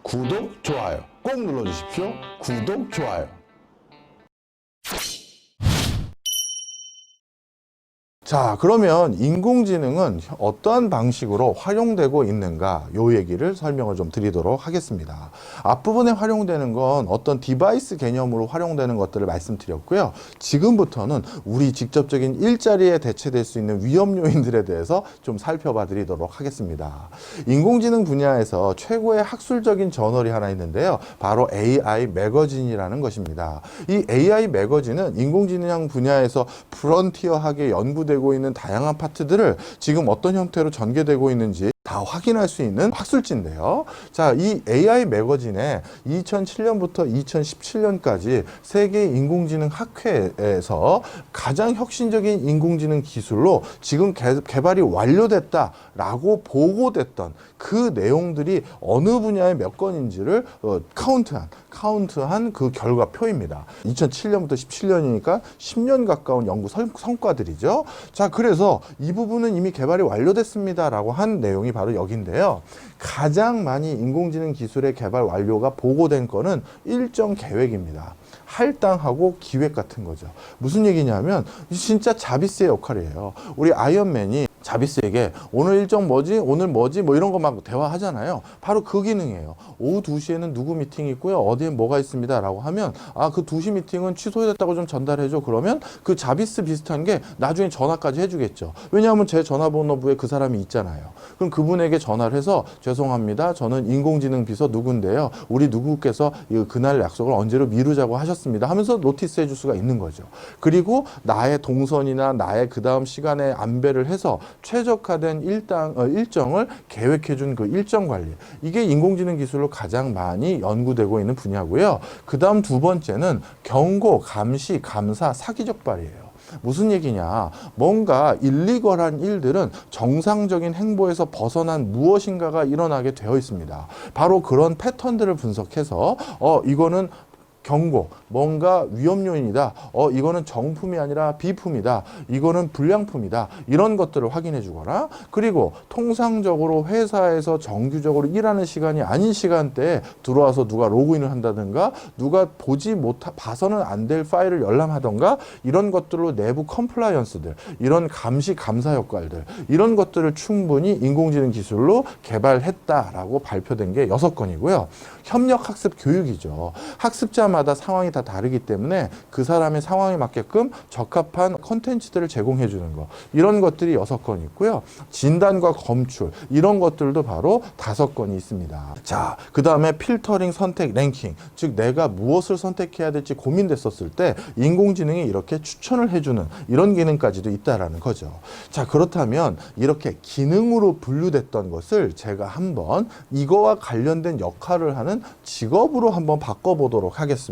구독, 좋아요 꼭 눌러주십시오. 구독, 좋아요. 자, 그러면 인공지능은 어떠한 방식으로 활용되고 있는가, 요 얘기를 설명을 좀 드리도록 하겠습니다. 앞부분에 활용되는 건 어떤 디바이스 개념으로 활용되는 것들을 말씀드렸고요. 지금부터는 우리 직접적인 일자리에 대체될 수 있는 위험 요인들에 대해서 좀 살펴봐 드리도록 하겠습니다. 인공지능 분야에서 최고의 학술적인 저널이 하나 있는데요. 바로 AI 매거진이라는 것입니다. 이 AI 매거진은 인공지능 분야에서 프론티어하게 연구되고 있는 다양한 파트들을 지금 어떤 형태로 전개되고 있는지 다 확인할 수 있는 학술지인데요. 자, 이 AI 매거진에 2007년부터 2017년까지 세계 인공지능 학회에서 가장 혁신적인 인공지능 기술로 지금 개발이 완료됐다라고 보고됐던 그 내용들이 어느 분야의 몇 건인지를 카운트한 그 결과표입니다. 2007년부터 17년이니까 10년 가까운 연구 성과들이죠. 자, 그래서 이 부분은 이미 개발이 완료됐습니다라고 한 내용이 바로 여기인데요. 가장 많이 인공지능 기술의 개발 완료가 보고된 거는 일정 계획입니다. 할당하고 기획 같은 거죠. 무슨 얘기냐면 진짜 자비스의 역할이에요. 우리 아이언맨이 자비스에게 오늘 일정 뭐지? 오늘 뭐지? 뭐 이런 거 막 대화하잖아요. 바로 그 기능이에요. 오후 2시에는 누구 미팅이 있고요. 어디에 뭐가 있습니다. 라고 하면 그 2시 미팅은 취소됐다고 좀 전달해줘. 그러면 그 자비스 비슷한 게 나중에 전화까지 해주겠죠. 왜냐하면 제 전화번호부에 그 사람이 있잖아요. 그럼 그분에게 전화를 해서 죄송합니다. 저는 인공지능 비서 누군데요. 우리 누구께서 그날 약속을 언제로 미루자고 하셨습니다. 하면서 노티스 해줄 수가 있는 거죠. 그리고 나의 동선이나 나의 그 다음 시간에 안배를 해서 최적화된 일정을 계획해준 그 일정 관리. 이게 인공지능 기술로 가장 많이 연구되고 있는 분야고요. 그 다음 두 번째는 경고, 감시, 감사, 사기 적발이에요. 무슨 얘기냐? 뭔가 일리걸한 일들은 정상적인 행보에서 벗어난 무엇인가가 일어나게 되어 있습니다. 바로 그런 패턴들을 분석해서 이거는 경고, 뭔가 위험 요인이다. 이거는 정품이 아니라 비품이다. 이거는 불량품이다. 이런 것들을 확인해 주거나, 그리고 통상적으로 회사에서 정규적으로 일하는 시간이 아닌 시간대에 들어와서 누가 로그인을 한다든가, 누가 봐서는 안 될 파일을 열람하던가, 이런 것들로 내부 컴플라이언스들, 이런 감시 감사 역할들, 이런 것들을 충분히 인공지능 기술로 개발했다라고 발표된 게 6건이고요. 협력 학습 교육이죠. 학습자마다 상황이 다 다르기 때문에 그 사람의 상황에 맞게끔 적합한 콘텐츠들을 제공해 주는 거, 이런 것들이 6건 있고요. 진단과 검출, 이런 것들도 바로 5건이 있습니다. 자, 그 다음에 필터링, 선택, 랭킹, 즉 내가 무엇을 선택해야 될지 고민됐었을 때 인공지능이 이렇게 추천을 해주는 이런 기능까지도 있다라는 거죠. 자, 그렇다면 이렇게 기능으로 분류됐던 것을 제가 한번 이거와 관련된 역할을 하는 직업으로 한번 바꿔보도록 하겠습니다.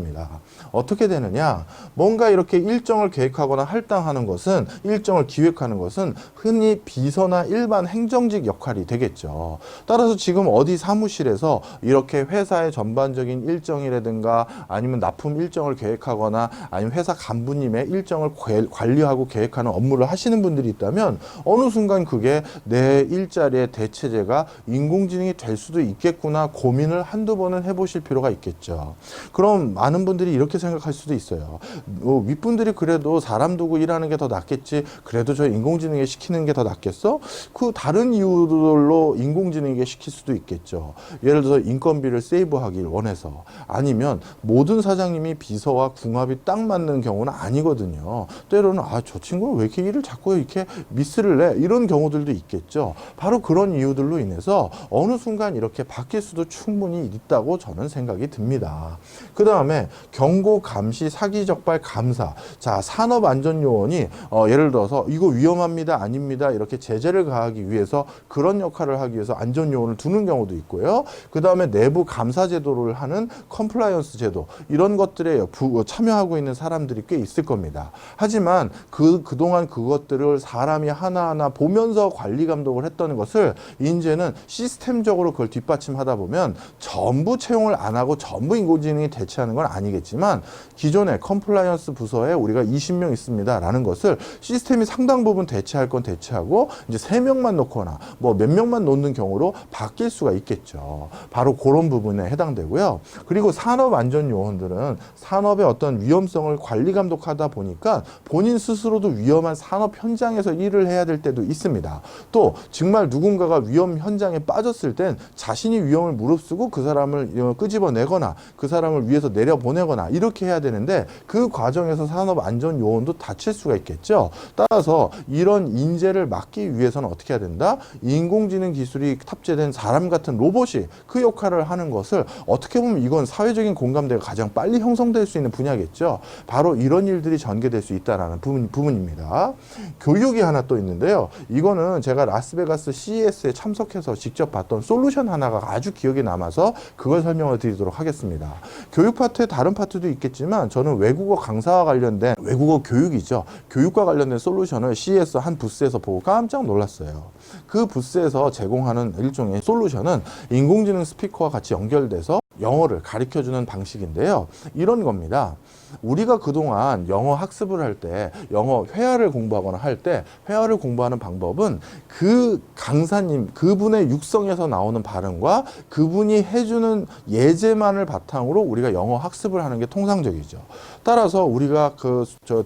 어떻게 되느냐? 뭔가 이렇게 일정을 계획하거나 할당하는 것은, 일정을 기획하는 것은 흔히 비서나 일반 행정직 역할이 되겠죠. 따라서 지금 어디 사무실에서 이렇게 회사의 전반적인 일정이라든가 아니면 납품 일정을 계획하거나 아니면 회사 간부님의 일정을 관리하고 계획하는 업무를 하시는 분들이 있다면 어느 순간 그게 내 일자리의 대체제가 인공지능이 될 수도 있겠구나 고민을 한두 번은 해보실 필요가 있겠죠. 그럼 많은 분들이 이렇게 생각할 수도 있어요. 윗분들이 그래도 사람 두고 일하는 게 더 낫겠지. 그래도 저 인공지능에 시키는 게 더 낫겠어? 그 다른 이유들로 인공지능에게 시킬 수도 있겠죠. 예를 들어서 인건비를 세이브하길 원해서, 아니면 모든 사장님이 비서와 궁합이 딱 맞는 경우는 아니거든요. 때로는 저 친구는 왜 이렇게 일을 자꾸 이렇게 미스를 내? 이런 경우들도 있겠죠. 바로 그런 이유들로 인해서 어느 순간 이렇게 바뀔 수도 충분히 있다고 저는 생각이 듭니다. 그 다음에 경고, 감시, 사기 적발, 감사. 자, 산업안전요원이 예를 들어서 이거 위험합니다, 아닙니다 이렇게 제재를 가하기 위해서, 그런 역할을 하기 위해서 안전요원을 두는 경우도 있고요. 그 다음에 내부 감사 제도를 하는 컴플라이언스 제도, 이런 것들에 참여하고 있는 사람들이 꽤 있을 겁니다. 하지만 그동안 그것들을 사람이 하나하나 보면서 관리 감독을 했던 것을 이제는 시스템적으로 그걸 뒷받침하다 보면 전부 채용을 안 하고 전부 인공지능이 대체하는 건 아니겠지만 기존에 컴플라이언스 부서에 우리가 20명 있습니다라는 것을 시스템이 상당 부분 대체할 건 대체하고 이제 3명만 놓거나 뭐 몇 명만 놓는 경우로 바뀔 수가 있겠죠. 바로 그런 부분에 해당되고요. 그리고 산업안전요원들은 산업의 어떤 위험성을 관리 감독하다 보니까 본인 스스로도 위험한 산업 현장에서 일을 해야 될 때도 있습니다. 또 정말 누군가가 위험 현장에 빠졌을 땐 자신이 위험을 무릅쓰고 그 사람을 끄집어내거나 그 사람을 위해서 내려보내거나 이렇게 해야 되는데 그 과정에서 산업안전요원도 다칠 수가 있겠죠. 따라서 이런 인재를 막기 위해서는 어떻게 해야 된다? 인공지능 기술이 탑재된 사람 같은 로봇이 그 역할을 하는 것을 어떻게 보면 이건 사회적인 공감대가 가장 빨리 형성될 수 있는 분야겠죠. 바로 이런 일들이 전개될 수 있다는 부분입니다. 교육이 하나 또 있는데요. 이거는 제가 라스베가스 CES에 참석해서 직접 봤던 솔루션 하나가 아주 기억에 남아서 그걸 설명을 드리도록 하겠습니다. 교육 파트에 다른 파트도 있겠지만 저는 외국어 강사와 관련된 외국어 교육이죠. 교육과 관련된 솔루션을 CES 한 부스에서 보고 깜짝 놀랐어요. 그 부스에서 제공하는 일종의 솔루션은 인공지능 스피커와 같이 연결돼서 영어를 가르쳐주는 방식인데요. 이런 겁니다. 우리가 그동안 영어 학습을 할 때, 영어 회화를 공부하거나 할 때 회화를 공부하는 방법은 그 강사님, 그분의 육성에서 나오는 발음과 그분이 해주는 예제만을 바탕으로 우리가 영어 학습을 하는 게 통상적이죠. 따라서 우리가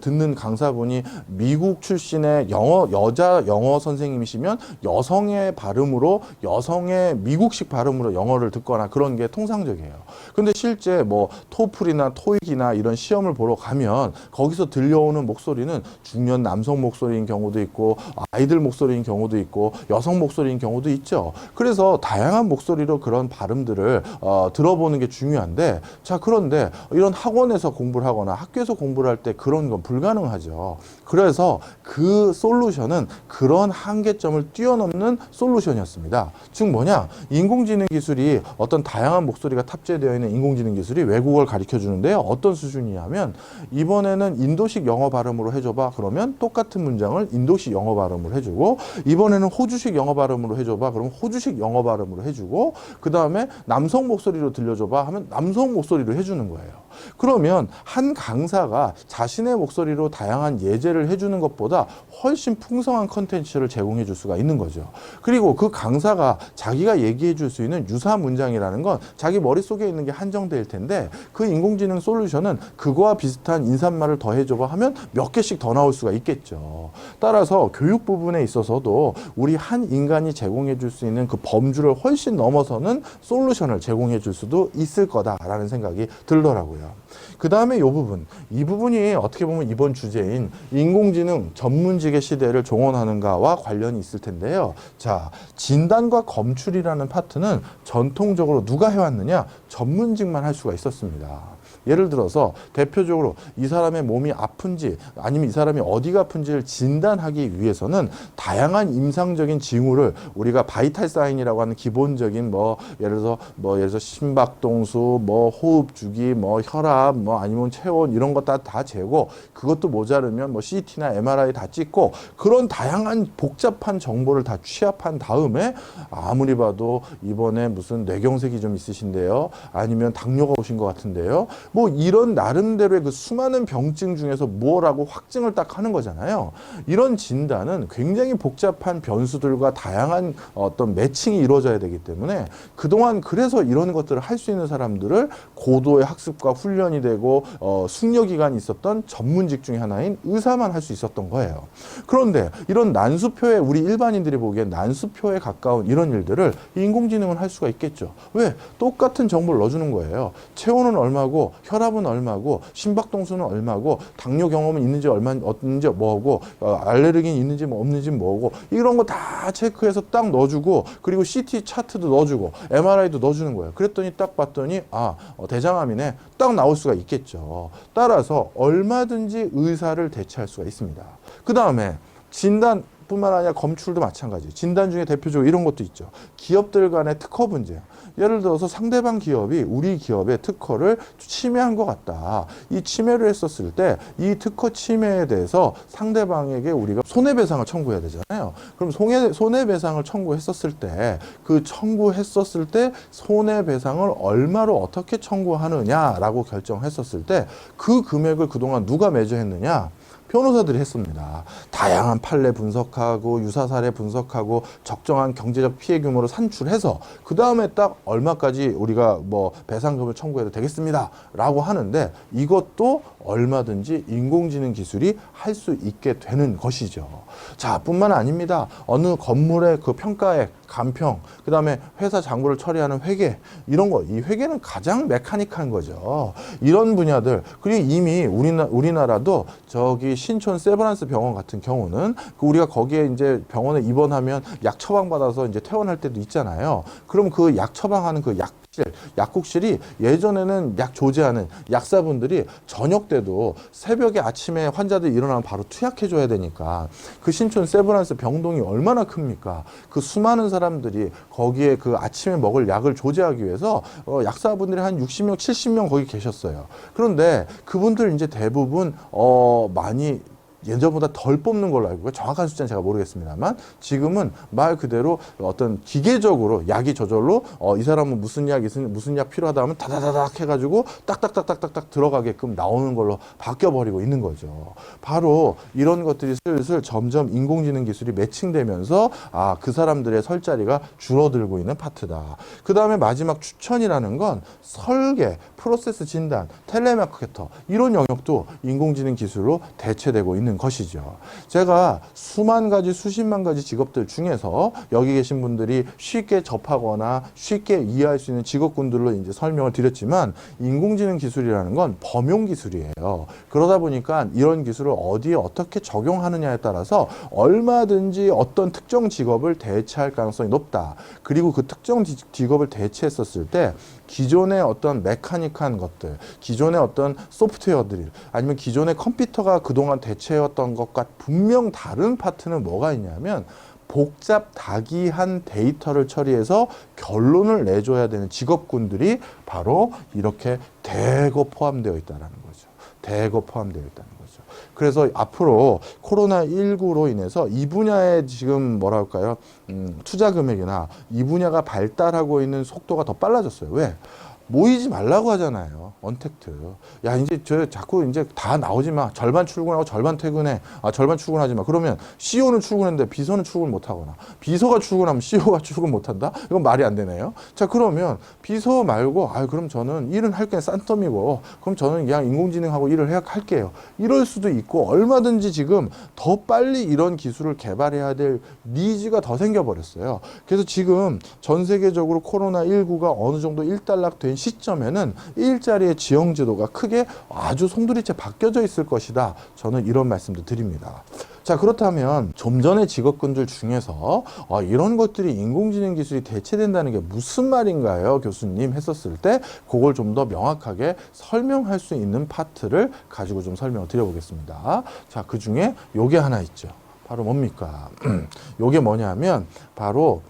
듣는 강사분이 미국 출신의 여자 영어 선생님이시면 여성의 발음으로, 여성의 미국식 발음으로 영어를 듣거나 그런 게 통상적이에요. 근데 실제 뭐 토플이나 토익이나 이런 시험을 보러 가면 거기서 들려오는 목소리는 중년 남성 목소리인 경우도 있고 아이들 목소리인 경우도 있고 여성 목소리인 경우도 있죠. 그래서 다양한 목소리로 그런 발음들을 들어보는 게 중요한데, 자, 그런데 이런 학원에서 공부를 하거나 학교에서 공부를 할 때 그런 건 불가능하죠. 그래서 그 솔루션은 그런 한계점을 뛰어넘는 솔루션이었습니다. 즉 뭐냐? 인공지능 기술이 어떤 다양한 목소리가 탑재되어 있는 인공지능 기술이 외국어를 가르쳐 주는데요. 어떤 수준이냐면 이번에는 인도식 영어 발음으로 해줘봐. 그러면 똑같은 문장을 인도식 영어 발음으로 해주고, 이번에는 호주식 영어 발음으로 해줘봐. 그러면 호주식 영어 발음으로 해주고, 그 다음에 남성 목소리로 들려줘봐 하면 남성 목소리로 해주는 거예요. 그러면 한 강사가 자신의 목소리로 다양한 예제를 해주는 것보다 훨씬 풍성한 컨텐츠를 제공해 줄 수가 있는 거죠. 그리고 그 강사가 자기가 얘기해 줄 수 있는 유사 문장이라는 건 자기 머릿속에 있는 게 한정될 텐데, 그 인공지능 솔루션은 그거와 비슷한 인사말을 더해줘봐 하면 몇 개씩 더 나올 수가 있겠죠. 따라서 교육 부분에 있어서도 우리 한 인간이 제공해 줄 수 있는 그 범주를 훨씬 넘어서는 솔루션을 제공해 줄 수도 있을 거다라는 생각이 들더라고요. 그 다음에 이 부분이 어떻게 보면 이번 주제인 인공지능 전문직의 시대를 종언하는가와 관련이 있을 텐데요. 자, 진단과 검출이라는 파트는 전통적으로 누가 해왔느냐? 전문직만 할 수가 있었습니다. 예를 들어서 대표적으로 이 사람의 몸이 아픈지 아니면 이 사람이 어디가 아픈지를 진단하기 위해서는 다양한 임상적인 징후를 우리가 바이탈 사인이라고 하는 기본적인 예를 들어서 심박동수, 호흡 주기, 혈압, 아니면 체온 이런 거 다 재고, 그것도 모자르면 CT나 MRI 다 찍고, 그런 다양한 복잡한 정보를 다 취합한 다음에 아무리 봐도 이번에 무슨 뇌경색이 좀 있으신데요, 아니면 당뇨가 오신 것 같은데요, 이런 나름대로의 그 수많은 병증 중에서 뭐라고 확증을 딱 하는 거잖아요. 이런 진단은 굉장히 복잡한 변수들과 다양한 어떤 매칭이 이루어져야 되기 때문에 그동안 그래서 이런 것들을 할 수 있는 사람들을 고도의 학습과 훈련이 되고 숙려 기간이 있었던 전문직 중에 하나인 의사만 할 수 있었던 거예요. 그런데 이런 난수표에, 우리 일반인들이 보기엔 난수표에 가까운 이런 일들을 인공지능은 할 수가 있겠죠. 왜? 똑같은 정보를 넣어주는 거예요. 체온은 얼마고, 혈압은 얼마고, 심박동수는 얼마고, 당뇨 경험은 있는지 없는지 뭐고, 알레르기는 있는지 없는지 뭐고, 이런 거 다 체크해서 딱 넣어주고, 그리고 CT 차트도 넣어주고 MRI도 넣어주는 거예요. 그랬더니 딱 봤더니 대장암이네, 딱 나올 수가 있겠죠. 따라서 얼마든지 의사를 대체할 수가 있습니다. 그 다음에 진단 뿐만 아니라 검출도 마찬가지. 진단 중에 대표적으로 이런 것도 있죠. 기업들 간의 특허 분쟁. 예를 들어서 상대방 기업이 우리 기업의 특허를 침해한 것 같다. 이 침해를 했었을 때 이 특허 침해에 대해서 상대방에게 우리가 손해배상을 청구해야 되잖아요. 그럼 손해배상을 청구했었을 때 그 청구했었을 때 손해배상을 얼마로 어떻게 청구하느냐라고 결정했었을 때 그 금액을 그동안 누가 매주했느냐? 변호사들이 했습니다. 다양한 판례 분석하고 유사 사례 분석하고 적정한 경제적 피해 규모를 산출해서 그 다음에 딱 얼마까지 우리가 뭐 배상금을 청구해도 되겠습니다라고 하는데 이것도 얼마든지 인공지능 기술이 할 수 있게 되는 것이죠. 자, 뿐만 아닙니다. 어느 건물의 그 평가액, 간평, 그 다음에 회사 장부를 처리하는 회계, 이런 거, 이 회계는 가장 메카닉한 거죠. 이런 분야들, 그리고 이미 우리나라도 저기 신촌 세브란스 병원 같은 경우는 그 우리가 거기에 이제 병원에 입원하면 약 처방받아서 이제 퇴원할 때도 있잖아요. 그럼 그 약 처방하는 그 약국실이 예전에는 약 조제하는 약사분들이 저녁 때도 새벽에 아침에 환자들이 일어나면 바로 투약해줘야 되니까 그 신촌 세브란스 병동이 얼마나 큽니까? 그 수많은 사람들이 거기에 그 아침에 먹을 약을 조제하기 위해서 약사분들이 한 60명, 70명 거기 계셨어요. 그런데 그분들 이제 대부분 많이 예전보다 덜 뽑는 걸로 알고 있고요. 정확한 숫자는 제가 모르겠습니다만 지금은 말 그대로 어떤 기계적으로 약이 저절로 이 사람은 무슨 약 필요하다 하면 다다다닥 해가지고 딱딱딱딱딱딱 들어가게끔 나오는 걸로 바뀌어버리고 있는 거죠. 바로 이런 것들이 슬슬 점점 인공지능 기술이 매칭되면서 그 사람들의 설 자리가 줄어들고 있는 파트다. 그 다음에 마지막 추천이라는 건 설계, 프로세스 진단, 텔레마케터 이런 영역도 인공지능 기술로 대체되고 있는 것이죠. 제가 수만 가지, 수십만 가지 직업들 중에서 여기 계신 분들이 쉽게 접하거나 쉽게 이해할 수 있는 직업군들로 이제 설명을 드렸지만 인공지능 기술이라는 건 범용 기술이에요. 그러다 보니까 이런 기술을 어디에 어떻게 적용하느냐에 따라서 얼마든지 어떤 특정 직업을 대체할 가능성이 높다. 그리고 그 특정 직업을 대체했었을 때 기존의 어떤 메카닉한 것들, 기존의 어떤 소프트웨어들, 아니면 기존의 컴퓨터가 그동안 대체해왔던 것과 분명 다른 파트는 뭐가 있냐면 복잡다기한 데이터를 처리해서 결론을 내줘야 되는 직업군들이 바로 이렇게 대거 포함되어 있다는 거죠. 대거 포함되어 있다는 거죠. 그래서 앞으로 코로나19로 인해서 이 분야에 지금 뭐랄까요? 투자 금액이나 이 분야가 발달하고 있는 속도가 더 빨라졌어요. 왜? 모이지 말라고 하잖아요. 언택트. 야, 이제 자꾸 이제 다 나오지 마. 절반 출근하고 절반 퇴근해. 절반 출근하지 마. 그러면 CEO는 출근했는데 비서는 출근 못 하거나 비서가 출근하면 CEO가 출근 못 한다? 이건 말이 안 되네요. 자, 그러면 비서 말고 그럼 저는 일은 할 게 싼텀이고 그럼 저는 그냥 인공지능하고 일을 할게요. 이럴 수도 있고 얼마든지 지금 더 빨리 이런 기술을 개발해야 될 니즈가 더 생겨버렸어요. 그래서 지금 전 세계적으로 코로나19가 어느 정도 일단락된 시점에는 일자리의 지형제도가 크게 아주 송두리째 바뀌어져 있을 것이다. 저는 이런 말씀도 드립니다. 자, 그렇다면 좀 전에 직업군들 중에서 이런 것들이 인공지능 기술이 대체된다는 게 무슨 말인가요, 교수님? 했었을 때 그걸 좀 더 명확하게 설명할 수 있는 파트를 가지고 좀 설명을 드려보겠습니다. 자, 그 중에 요게 하나 있죠. 바로 뭡니까? 요게 뭐냐면 바로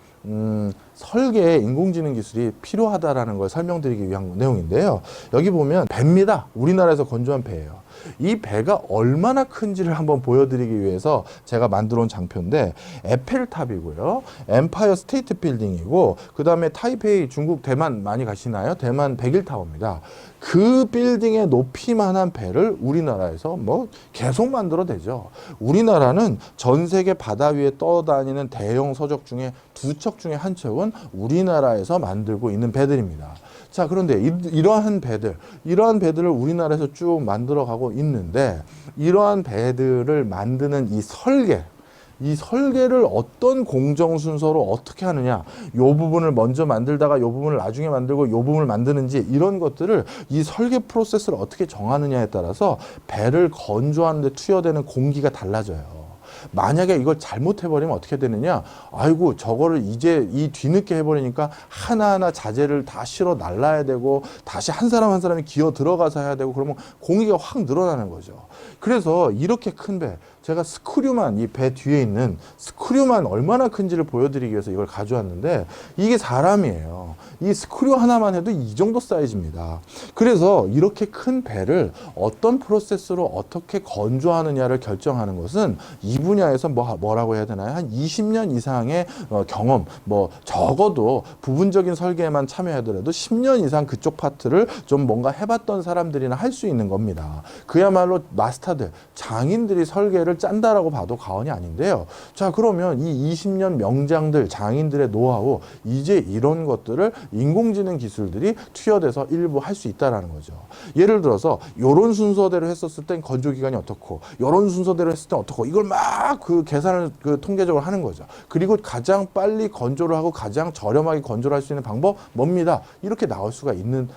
설계에 인공지능 기술이 필요하다라는 걸 설명드리기 위한 내용인데요. 여기 보면 배입니다. 우리나라에서 건조한 배예요. 이 배가 얼마나 큰지를 한번 보여드리기 위해서 제가 만들어 온 장표인데 에펠탑이고요. 엠파이어 스테이트 빌딩이고 그 다음에 타이페이 중국 대만 많이 가시나요? 대만 백일타워입니다. 그 빌딩의 높이만한 배를 우리나라에서 뭐 계속 만들어내죠. 우리나라는 전 세계 바다 위에 떠다니는 대형 서적 중에 두 척 중에 한 척은 우리나라에서 만들고 있는 배들입니다. 자, 그런데 이러한 배들을 우리나라에서 쭉 만들어가고 있는데 이러한 배들을 만드는 이 설계를 어떤 공정 순서로 어떻게 하느냐, 요 부분을 먼저 만들다가 요 부분을 나중에 만들고 요 부분을 만드는지 이런 것들을 이 설계 프로세스를 어떻게 정하느냐에 따라서 배를 건조하는데 투여되는 공기가 달라져요. 만약에 이걸 잘못해버리면 어떻게 되느냐, 아이고 저거를 이제 이 뒤늦게 해버리니까 하나하나 자재를 다 실어 날라야 되고 다시 한 사람 한 사람이 기어 들어가서 해야 되고 그러면 공기가 확 늘어나는 거죠. 그래서 이렇게 큰 배, 제가 스크류만, 이 배 뒤에 있는 스크류만 얼마나 큰지를 보여드리기 위해서 이걸 가져왔는데, 이게 사람이에요. 이 스크류 하나만 해도 이 정도 사이즈입니다. 그래서 이렇게 큰 배를 어떤 프로세스로 어떻게 건조하느냐를 결정하는 것은 이 분야에서 뭐라고 해야 되나요? 한 20년 이상의 경험, 뭐 적어도 부분적인 설계에만 참여하더라도 10년 이상 그쪽 파트를 좀 뭔가 해봤던 사람들이나 할 수 있는 겁니다. 그야말로 마스터들, 장인들이 설계를 짠다라고 봐도 과언이 아닌데요. 자, 그러면 이 20년 명장들, 장인들의 노하우, 이제 이런 것들을 인공지능 기술들이 투여돼서 일부 할 수 있다라는 거죠. 예를 들어서 요런 순서대로 했었을 땐 건조 기간이 어떻고, 요런 순서대로 했을 땐 어떻고, 이걸 막 그 계산을 통계적으로 하는 거죠. 그리고 가장 빨리 건조를 하고 가장 저렴하게 건조를 할 수 있는 방법 뭡니다. 이렇게 나올 수가 있는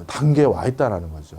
단계에 와 있다는 거죠.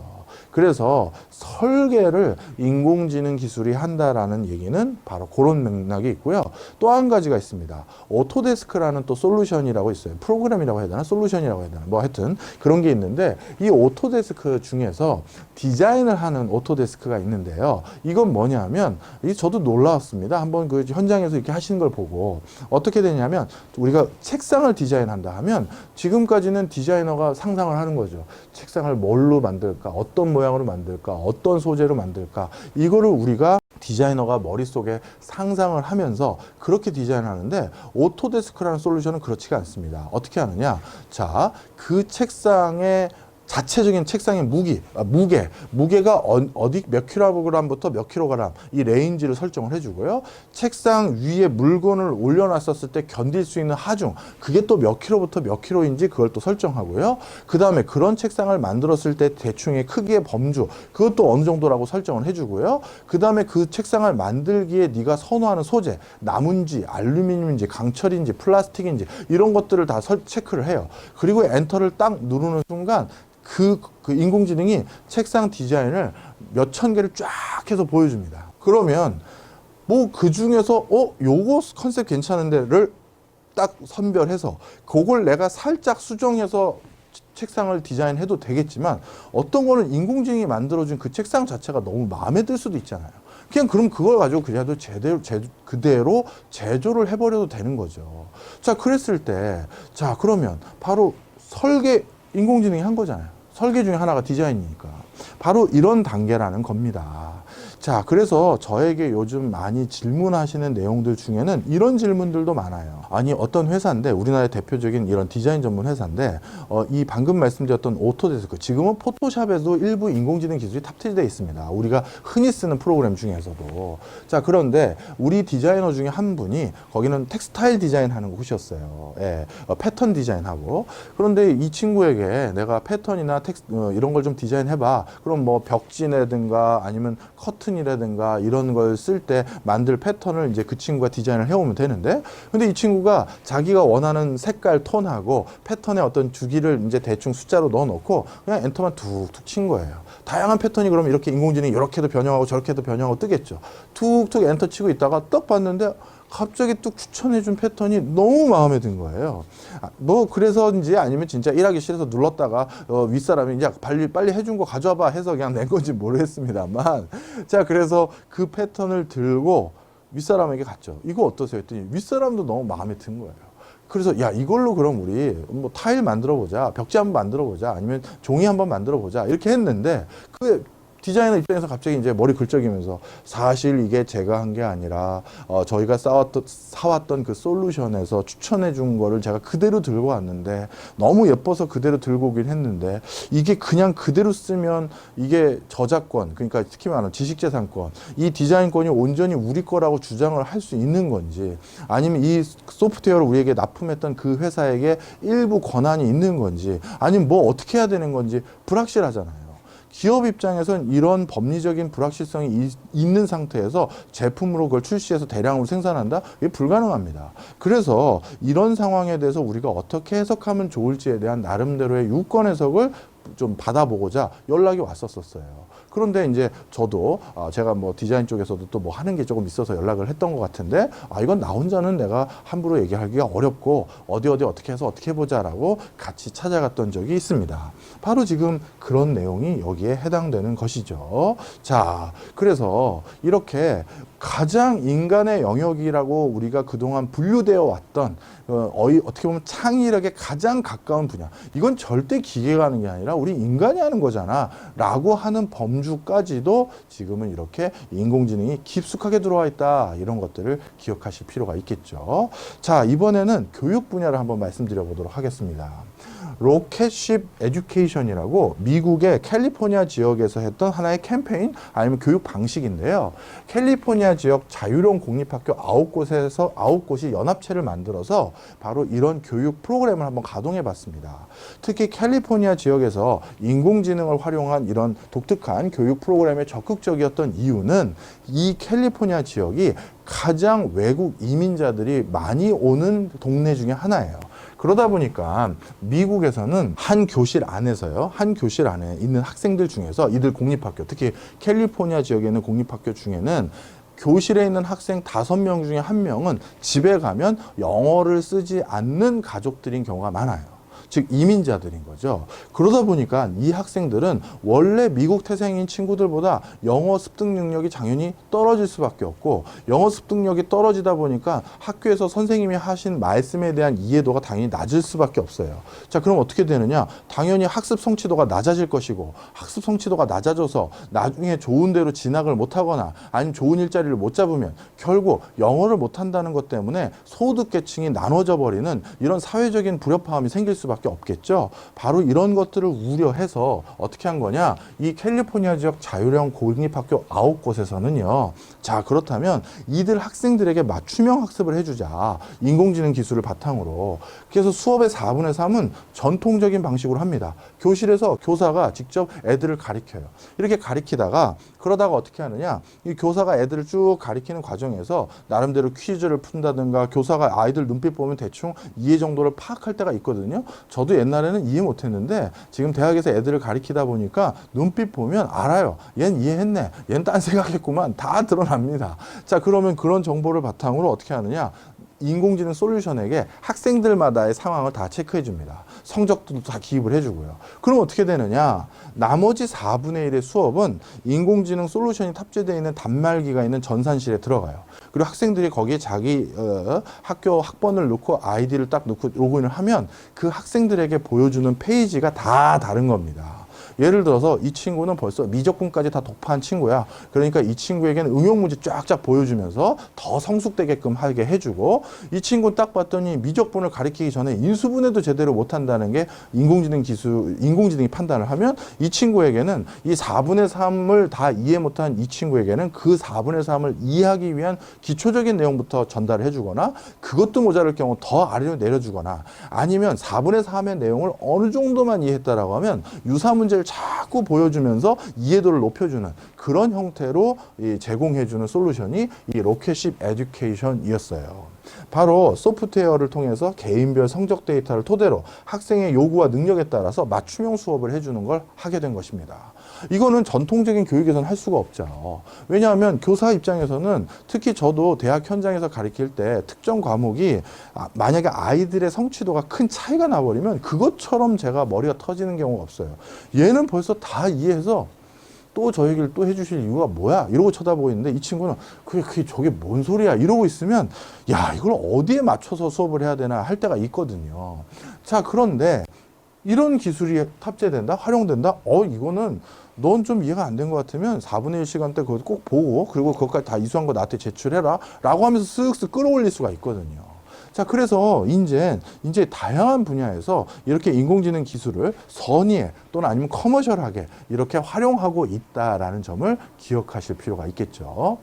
그래서 설계를 인공지능 기술이 한다라는 얘기는 바로 그런 맥락이 있고요. 또 한 가지가 있습니다. 오토데스크라는 또 솔루션이라고 있어요. 프로그램이라고 해야 되나? 솔루션이라고 해야 되나? 뭐 하여튼 그런 게 있는데, 이 오토데스크 중에서 디자인을 하는 오토데스크가 있는데요. 이건 뭐냐면, 저도 놀라웠습니다. 한번 그 현장에서 이렇게 하시는 걸 보고 어떻게 되냐면, 우리가 책상을 디자인한다 하면 지금까지는 디자이너가 상상을 하는 거죠. 책상을 뭘로 만들까? 어떤 모양으로 만들까? 어떤 소재로 만들까? 이거를 우리가 디자이너가 머릿속에 상상을 하면서 그렇게 디자인하는데, 오토데스크라는 솔루션은 그렇지가 않습니다. 어떻게 하느냐? 자, 그 책상의 자체적인 책상의 무게가 어디 몇 킬로그램부터 몇 킬로그램, 이 레인지를 설정을 해주고요. 책상 위에 물건을 올려놨었을 때 견딜 수 있는 하중, 그게 또 몇 킬로부터 몇 킬로인지 그걸 또 설정하고요. 그 다음에 그런 책상을 만들었을 때 대충의 크기의 범주, 그것도 어느 정도라고 설정을 해주고요. 그 다음에 그 책상을 만들기에 네가 선호하는 소재, 나무인지 알루미늄인지 강철인지 플라스틱인지 이런 것들을 다 체크를 해요. 그리고 엔터를 딱 누르는 순간 그 인공지능이 책상 디자인을 몇천 개를 쫙 해서 보여줍니다. 그러면 뭐 그 중에서 요거 컨셉 괜찮은데를 딱 선별해서 그걸 내가 살짝 수정해서 책상을 디자인해도 되겠지만, 어떤 거는 인공지능이 만들어준 그 책상 자체가 너무 마음에 들 수도 있잖아요. 그럼 그걸 가지고 그래도 그대로 제조를 해버려도 되는 거죠. 자, 그랬을 때, 자, 그러면 바로 설계 인공지능이 한 거잖아요. 설계 중에 하나가 디자인이니까. 바로 이런 단계라는 겁니다. 자, 그래서 저에게 요즘 많이 질문하시는 내용들 중에는 이런 질문들도 많아요. 아니, 어떤 회사인데, 우리나라의 대표적인 이런 디자인 전문 회사인데, 이 방금 말씀드렸던 오토데스크, 지금은 포토샵에도 일부 인공지능 기술이 탑재되어 있습니다. 우리가 흔히 쓰는 프로그램 중에서도. 자, 그런데 우리 디자이너 중에 한 분이 거기는 텍스타일 디자인 하는 곳이었어요. 예, 패턴 디자인하고. 그런데 이 친구에게 내가 패턴이나 이런 걸 좀 디자인해봐. 그럼 뭐 벽지라든가 아니면 커튼이라든가 이런 걸 쓸 때 만들 패턴을 이제 그 친구가 디자인을 해오면 되는데, 근데 이 친구가 자기가 원하는 색깔 톤하고 패턴의 어떤 주기를 이제 대충 숫자로 넣어놓고 그냥 엔터만 툭툭 친 거예요. 다양한 패턴이 그럼 이렇게 인공지능이 이렇게도 변형하고 저렇게도 변형하고 뜨겠죠. 툭툭 엔터 치고 있다가 떡 봤는데 갑자기 뚝 추천해준 패턴이 너무 마음에 든 거예요. 뭐 그래서인지 아니면 진짜 일하기 싫어서 눌렀다가 윗사람이 이제 빨리 해준 거 가져와봐 해서 그냥 낸 건지 모르겠습니다만, 자, 그래서 그 패턴을 들고 윗사람에게 갔죠. 이거 어떠세요? 했더니 윗사람도 너무 마음에 든 거예요. 그래서 야, 이걸로 그럼 우리 뭐 타일 만들어 보자, 벽지 한번 만들어 보자, 아니면 종이 한번 만들어 보자, 이렇게 했는데, 그 디자이너 입장에서 갑자기 이제 머리 긁적이면서, 사실 이게 제가 한 게 아니라 저희가 사왔던 그 솔루션에서 추천해 준 거를 제가 그대로 들고 왔는데, 너무 예뻐서 그대로 들고 오긴 했는데, 이게 그냥 그대로 쓰면 이게 저작권, 그러니까 특히 말하는 지식재산권, 이 디자인권이 온전히 우리 거라고 주장을 할 수 있는 건지, 아니면 이 소프트웨어를 우리에게 납품했던 그 회사에게 일부 권한이 있는 건지, 아니면 뭐 어떻게 해야 되는 건지 불확실하잖아요. 기업 입장에선 이런 법리적인 불확실성이 있는 상태에서 제품으로 그걸 출시해서 대량으로 생산한다? 이게 불가능합니다. 그래서 이런 상황에 대해서 우리가 어떻게 해석하면 좋을지에 대한 나름대로의 유권 해석을 좀 받아보고자 연락이 왔었어요. 그런데 이제 저도 제가 뭐 디자인 쪽에서도 또 뭐 하는 게 조금 있어서 연락을 했던 것 같은데, 이건 나 혼자는 내가 함부로 얘기하기가 어렵고 어디 어떻게 해서 어떻게 해보자라고 같이 찾아갔던 적이 있습니다. 바로 지금 그런 내용이 여기에 해당되는 것이죠. 자, 그래서 이렇게 가장 인간의 영역이라고 우리가 그동안 분류되어 왔던 어떻게 보면 창의력에 가장 가까운 분야, 이건 절대 기계가 하는 게 아니라 우리 인간이 하는 거잖아 라고 하는 범주까지도 지금은 이렇게 인공지능이 깊숙하게 들어와 있다, 이런 것들을 기억하실 필요가 있겠죠. 자, 이번에는 교육 분야를 한번 말씀드려 보도록 하겠습니다. 로켓십 에듀케이션이라고 미국의 캘리포니아 지역에서 했던 하나의 캠페인 아니면 교육 방식인데요. 캘리포니아 지역 자유로운 공립학교 9곳이 연합체를 만들어서 바로 이런 교육 프로그램을 한번 가동해 봤습니다. 특히 캘리포니아 지역에서 인공지능을 활용한 이런 독특한 교육 프로그램에 적극적이었던 이유는 이 캘리포니아 지역이 가장 외국 이민자들이 많이 오는 동네 중에 하나예요. 그러다 보니까 미국에서는 한 교실 안에서요, 한 교실 안에 있는 학생들 중에서 이들 공립학교, 특히 캘리포니아 지역에 있는 공립학교 중에는 교실에 있는 학생 5명 중에 1명은 집에 가면 영어를 쓰지 않는 가족들인 경우가 많아요. 즉 이민자들인 거죠. 그러다 보니까 이 학생들은 원래 미국 태생인 친구들보다 영어 습득 능력이 당연히 떨어질 수밖에 없고, 영어 습득력이 떨어지다 보니까 학교에서 선생님이 하신 말씀에 대한 이해도가 당연히 낮을 수밖에 없어요. 자, 그럼 어떻게 되느냐? 당연히 학습 성취도가 낮아질 것이고, 학습 성취도가 낮아져서 나중에 좋은 데로 진학을 못하거나 아니면 좋은 일자리를 못 잡으면 결국 영어를 못한다는 것 때문에 소득계층이 나눠져 버리는 이런 사회적인 불협화음이 생길 수밖에 없겠죠. 바로 이런 것들을 우려해서 어떻게 한 거냐? 이 캘리포니아 지역 자유형 공립학교 9곳에서는요. 자, 그렇다면 이들 학생들에게 맞춤형 학습을 해주자. 인공지능 기술을 바탕으로. 그래서 수업의 4분의 3은 전통적인 방식으로 합니다. 교실에서 교사가 직접 애들을 가르쳐요. 이렇게 가르치다가 그러다가 어떻게 하느냐? 이 교사가 애들을 쭉 가르치는 과정에서 나름대로 퀴즈를 푼다든가 교사가 아이들 눈빛 보면 대충 이해 정도를 파악할 때가 있거든요. 저도 옛날에는 이해 못했는데 지금 대학에서 애들을 가르치다 보니까 눈빛 보면 알아요. 얜 이해했네. 얜 딴 생각했구만. 다 드러납니다. 자, 그러면 그런 정보를 바탕으로 어떻게 하느냐? 인공지능 솔루션에게 학생들마다의 상황을 다 체크해 줍니다. 성적도 다 기입을 해주고요. 그럼 어떻게 되느냐? 나머지 4분의 1의 수업은 인공지능 솔루션이 탑재되어 있는 단말기가 있는 전산실에 들어가요. 그리고 학생들이 거기에 자기 학교 학번을 넣고 아이디를 딱 넣고 로그인을 하면 그 학생들에게 보여주는 페이지가 다 다른 겁니다. 예를 들어서 이 친구는 벌써 미적분까지 다 독파한 친구야. 그러니까 이 친구에게는 응용문제 쫙쫙 보여주면서 더 성숙되게끔 하게 해주고, 이 친구는 딱 봤더니 미적분을 가리키기 전에 인수분해도 제대로 못한다는 게 인공지능이 판단을 하면 이 친구에게는 이 4분의 3을 다 이해 못한 이 친구에게는 그 4분의 3을 이해하기 위한 기초적인 내용부터 전달을 해주거나, 그것도 모자랄 경우 더 아래로 내려주거나, 아니면 4분의 3의 내용을 어느 정도만 이해했다라고 하면 유사 문제를 자꾸 보여주면서 이해도를 높여주는 그런 형태로 제공해주는 솔루션이 이 로켓십 에듀케이션이었어요. 바로 소프트웨어를 통해서 개인별 성적 데이터를 토대로 학생의 요구와 능력에 따라서 맞춤형 수업을 해주는 걸 하게 된 것입니다. 이거는 전통적인 교육에서는 할 수가 없죠. 왜냐하면 교사 입장에서는, 특히 저도 대학 현장에서 가르칠 때 특정 과목이 만약에 아이들의 성취도가 큰 차이가 나버리면 그것처럼 제가 머리가 터지는 경우가 없어요. 얘는 벌써 다 이해해서 또 저 얘기를 또 해주실 이유가 뭐야? 이러고 쳐다보고 있는데, 이 친구는 그게 저게 뭔 소리야? 이러고 있으면 야, 이걸 어디에 맞춰서 수업을 해야 되나 할 때가 있거든요. 자, 그런데 이런 기술이 탑재된다? 활용된다? 이거는 넌 좀 이해가 안 된 것 같으면 4분의 1 시간 때 그거 꼭 보고, 그리고 그것까지 다 이수한 거 나한테 제출해라 라고 하면서 쓱쓱 끌어올릴 수가 있거든요. 자, 그래서 이제 다양한 분야에서 이렇게 인공지능 기술을 선의에 또는 아니면 커머셜하게 이렇게 활용하고 있다라는 점을 기억하실 필요가 있겠죠.